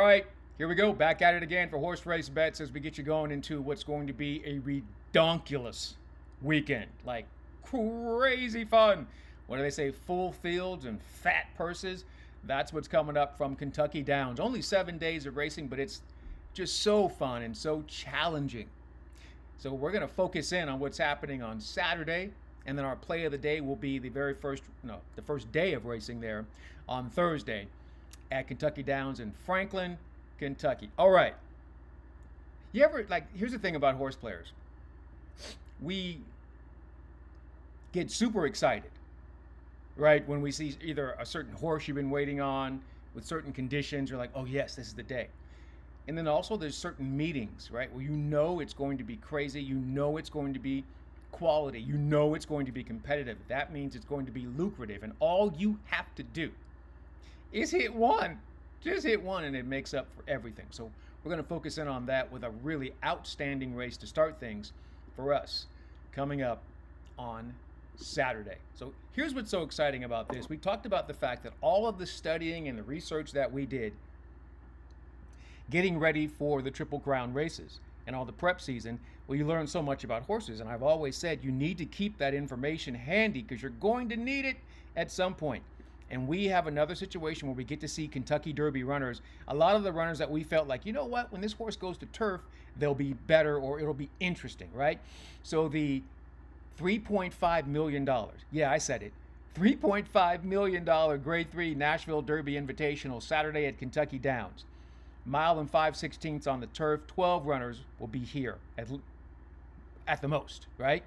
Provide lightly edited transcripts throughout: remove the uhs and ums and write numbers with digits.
right, here we go. Back at it again for horse race bets as we get you going into what's going to be a redonkulous weekend. Like crazy fun. What do they say? Full fields and fat purses. That's what's coming up from Kentucky Downs. Only 7 days of racing, but it's just so fun and so challenging. So we're going to focus in on what's happening on Saturday, and then our play of the day will be the first day of racing there on Thursday at Kentucky Downs in Franklin, Kentucky. All right. Here's the thing about horse players. We get super excited, right? When we see either a certain horse you've been waiting on with certain conditions, you're like, oh yes, this is the day. And then also there's certain meetings, right? Where you know it's going to be crazy. You know it's going to be quality. You know it's going to be competitive. That means it's going to be lucrative. And all you have to do is hit one. Just hit one and it makes up for everything. So we're going to focus in on that with a really outstanding race to start things for us coming up on Saturday. So here's what's so exciting about this. We talked about the fact that all of the studying and the research that we did getting ready for the Triple Crown races and all the prep season, well, you learn so much about horses. And I've always said you need to keep that information handy because you're going to need it at some point. And we have another situation where we get to see Kentucky Derby runners. A lot of the runners that we felt like, you know what, when this horse goes to turf, they'll be better or it'll be interesting, right? So the $3.5 million, yeah, I said it, $3.5 million Grade 3 Nashville Derby Invitational Saturday at Kentucky Downs. Mile and 5/16 on the turf. 12 runners will be here at the most, right?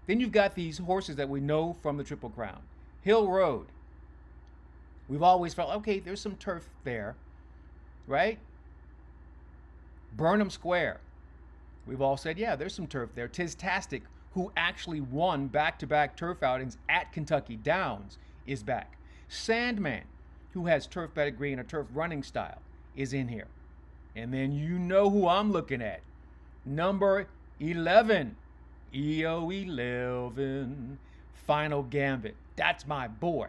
Then you've got these horses that we know from the Triple Crown. Hill Road. We've always felt, okay, there's some turf there, right? Burnham Square. We've all said, yeah, there's some turf there. Tistastic, who actually won back-to-back turf outings at Kentucky Downs, is back. Sandman, who has turf pedigree and a turf running style, is in here. And then you know who I'm looking at. Number 11. EO11. Final Gambit. That's my boy.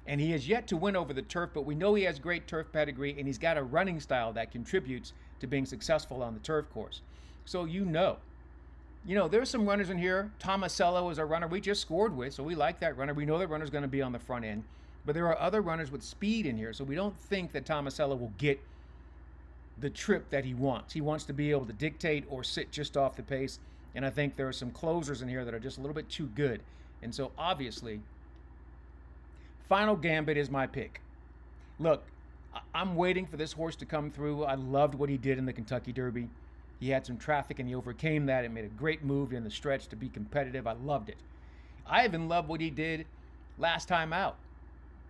And he has yet to win over the turf, but we know he has great turf pedigree and he's got a running style that contributes to being successful on the turf course. So you know, there's some runners in here. Tomasello is a runner we just scored with, so we like that runner. We know that runner's going to be on the front end. But there are other runners with speed in here, so we don't think that Tomasello will get the trip that he wants. He wants to be able to dictate or sit just off the pace, and I think there are some closers in here that are just a little bit too good. And so obviously, Final Gambit is my pick. Look, I'm waiting for this horse to come through. I loved what he did in the Kentucky Derby. He had some traffic and he overcame that. It made a great move in the stretch to be competitive. I loved it. I even loved what he did last time out,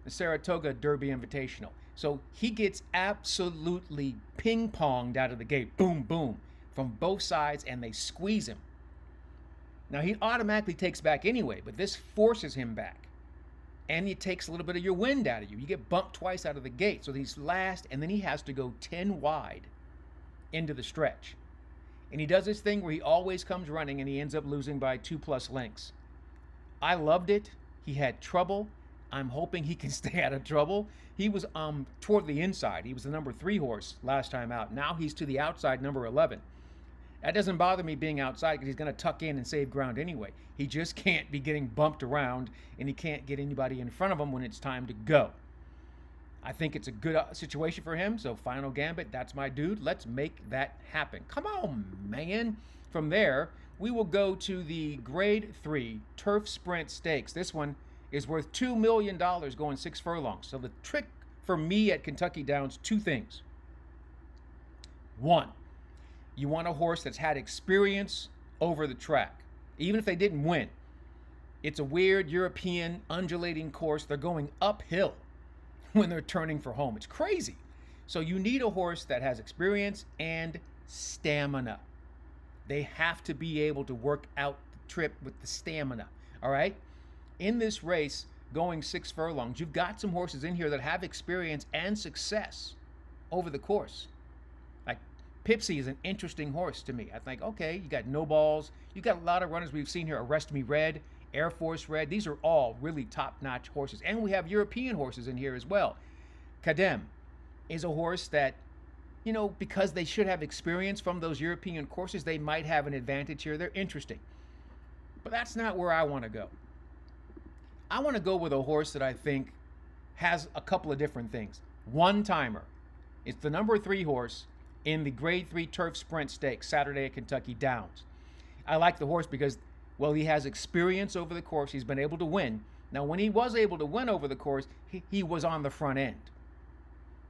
the Saratoga Derby Invitational. So he gets absolutely ping-ponged out of the gate. Boom, boom, from both sides, and they squeeze him. Now, he automatically takes back anyway, but this forces him back. And it takes a little bit of your wind out of you. You get bumped twice out of the gate. So he's last, and then he has to go 10 wide into the stretch. And he does this thing where he always comes running, and he ends up losing by 2+ lengths. I loved it. He had trouble. I'm hoping he can stay out of trouble. He was toward the inside. He was the number 3 horse last time out. Now he's to the outside, number 11. That doesn't bother me being outside because he's going to tuck in and save ground anyway. He just can't be getting bumped around, and he can't get anybody in front of him when it's time to go. I think it's a good situation for him, so Final Gambit, that's my dude. Let's make that happen. Come on, man. From there, we will go to the Grade 3 Turf Sprint Stakes. This one is worth $2 million going 6 furlongs. So the trick for me at Kentucky Downs, 2 things. 1, you want a horse that's had experience over the track. Even if they didn't win. It's a weird European undulating course. They're going uphill when they're turning for home. It's crazy. So you need a horse that has experience and stamina. They have to be able to work out the trip with the stamina. All right? In this race, going 6 furlongs, you've got some horses in here that have experience and success over the course. Like Pipsy is an interesting horse to me. I think, okay, you got No Balls. You got a lot of runners we've seen here. Arrest Me Red, Air Force Red. These are all really top-notch horses. And we have European horses in here as well. Kadem is a horse that because they should have experience from those European courses, they might have an advantage here. They're interesting. But that's not where I want to go. I want to go with a horse that I think has a couple of different things. One timer. It's the number 3 horse in the Grade 3 Turf Sprint Stakes, Saturday at Kentucky Downs. I like the horse because, well, he has experience over the course. He's been able to win. Now, when he was able to win over the course, he was on the front end.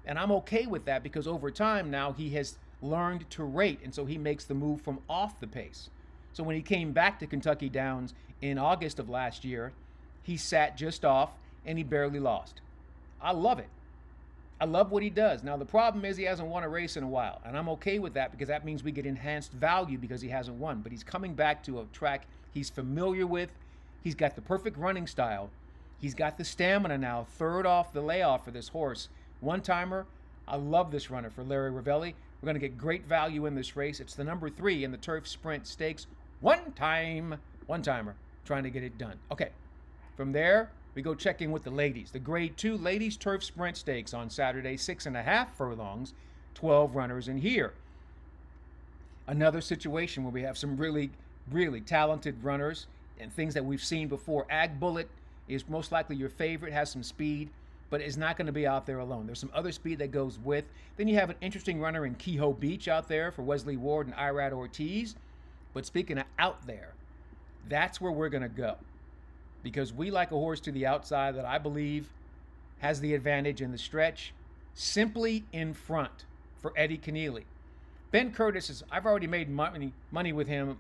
And I'm okay with that because over time now he has learned to rate, and so he makes the move from off the pace. So when he came back to Kentucky Downs in August of last year, he sat just off and he barely lost. I love it. I love what he does. Now, the problem is he hasn't won a race in a while, and I'm okay with that because that means we get enhanced value because he hasn't won. But he's coming back to a track he's familiar with. He's got the perfect running style. He's got the stamina now, third off the layoff for this horse. One timer. I love this runner for Larry Ravelli. We're going to get great value in this race. It's the number 3 in the Turf Sprint Stakes. One timer, trying to get it done. Okay, from there, we go checking with the ladies. The Grade 2 Ladies Turf Sprint Stakes on Saturday, 6.5 furlongs, 12 runners in here. Another situation where we have some really, really talented runners and things that we've seen before. Ag Bullet is most likely your favorite, has some speed, but is not going to be out there alone. There's some other speed that goes with. Then you have an interesting runner in Kehoe Beach out there for Wesley Ward and Irad Ortiz. But speaking of out there, that's where we're going to go. Because we like a horse to the outside that I believe has the advantage in the stretch, Simply in Front for Eddie Keneally. Ben Curtis I've already made money with him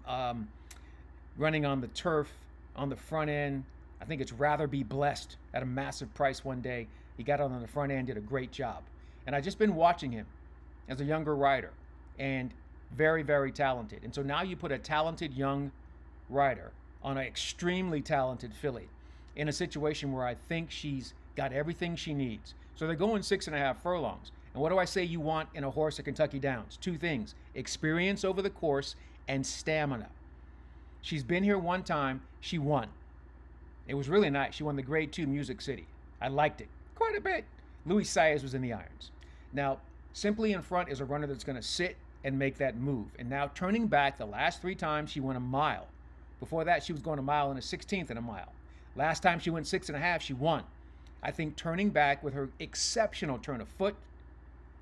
running on the turf on the front end. I think it's Rather Be Blessed at a massive price one day. He got on the front end, did a great job. And I've just been watching him as a younger rider and very, very talented. And so now you put a talented young rider on an extremely talented filly in a situation where I think she's got everything she needs. So they're going 6.5 furlongs. And what do I say you want in a horse at Kentucky Downs? 2 things: experience over the course and stamina. She's been here one time. She won. It was really nice. She won the Grade 2 Music City. I liked it quite a bit. Louis Saez was in the irons. Now, Simply in Front is a runner that's going to sit and make that move. And now turning back, the last 3 times she went a mile. Before that, she was going a mile and a 16th in a mile. Last time she went 6.5, she won. I think turning back with her exceptional turn of foot,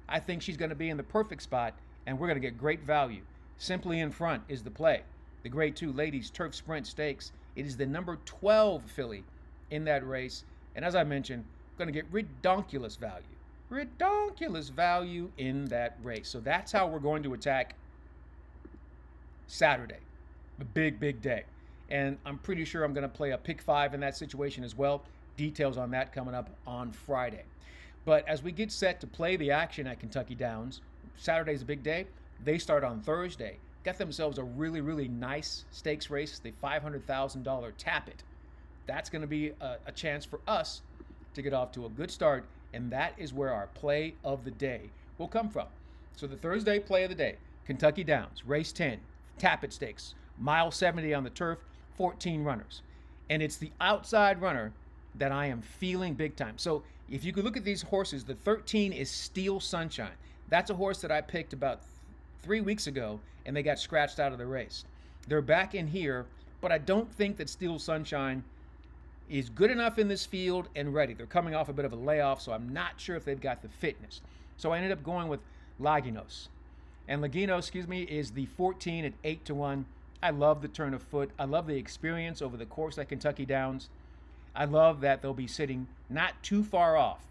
I think she's going to be in the perfect spot, and we're going to get great value. Simply in Front is the play. The Grade 2 Ladies Turf Sprint Stakes. It is the number 12 filly in that race. And as I mentioned, going to get redonkulous value. Redonkulous value in that race. So that's how we're going to attack Saturday. A big, big day. And I'm pretty sure I'm going to play a pick 5 in that situation as well. Details on that coming up on Friday. But as we get set to play the action at Kentucky Downs, Saturday's a big day. They start on Thursday. Got themselves a really, really nice stakes race, the $500,000 Tap It. That's going to be a chance for us to get off to a good start, and that is where our play of the day will come from. So the Thursday play of the day, Kentucky Downs, race 10, Tap It Stakes, mile 70 on the turf, 14 runners. And it's the outside runner that I am feeling big time. So if you could look at these horses, the 13 is Steel Sunshine. That's a horse that I picked about 3 weeks ago, and they got scratched out of the race. They're back in here, but I don't think that Steel Sunshine is good enough in this field and ready. They're coming off a bit of a layoff, so I'm not sure if they've got the fitness. So I ended up going with Laginos. And Laginos, is the 14 at 8-1. I love the turn of foot. I love the experience over the course at Kentucky Downs. I love that they'll be sitting not too far off,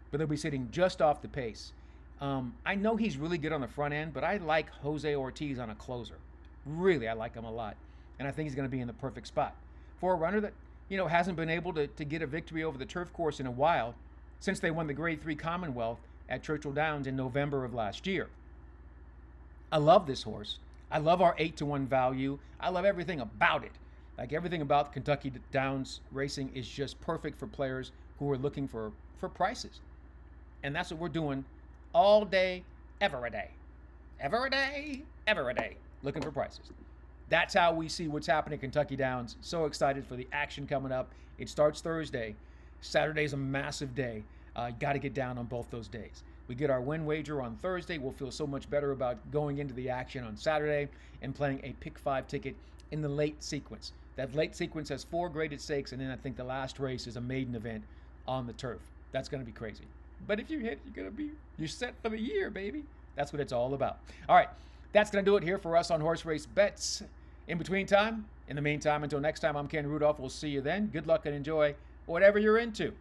but they'll be sitting just off the pace. I know he's really good on the front end, but I like Jose Ortiz on a closer. Really, I like him a lot. And I think he's going to be in the perfect spot. For a runner that, hasn't been able to get a victory over the turf course in a while, since they won the Grade 3 Commonwealth at Churchill Downs in November of last year. I love this horse. I love our 8-1 value. I love everything about it. Like everything about Kentucky Downs racing is just perfect for players who are looking for prices. And that's what we're doing all day, every day. Every day, every day, looking for prices. That's how we see what's happening at Kentucky Downs. So excited for the action coming up. It starts Thursday. Saturday's a massive day. Got to get down on both those days. We get our win wager on Thursday. We'll feel so much better about going into the action on Saturday and playing a pick 5 ticket in the late sequence. That late sequence has 4 graded stakes, and then I think the last race is a maiden event on the turf. That's going to be crazy. But if you hit, you're set for the year, baby. That's what it's all about. All right, that's going to do it here for us on Horse Race Bets. In the meantime, until next time, I'm Ken Rudulph. We'll see you then. Good luck and enjoy whatever you're into.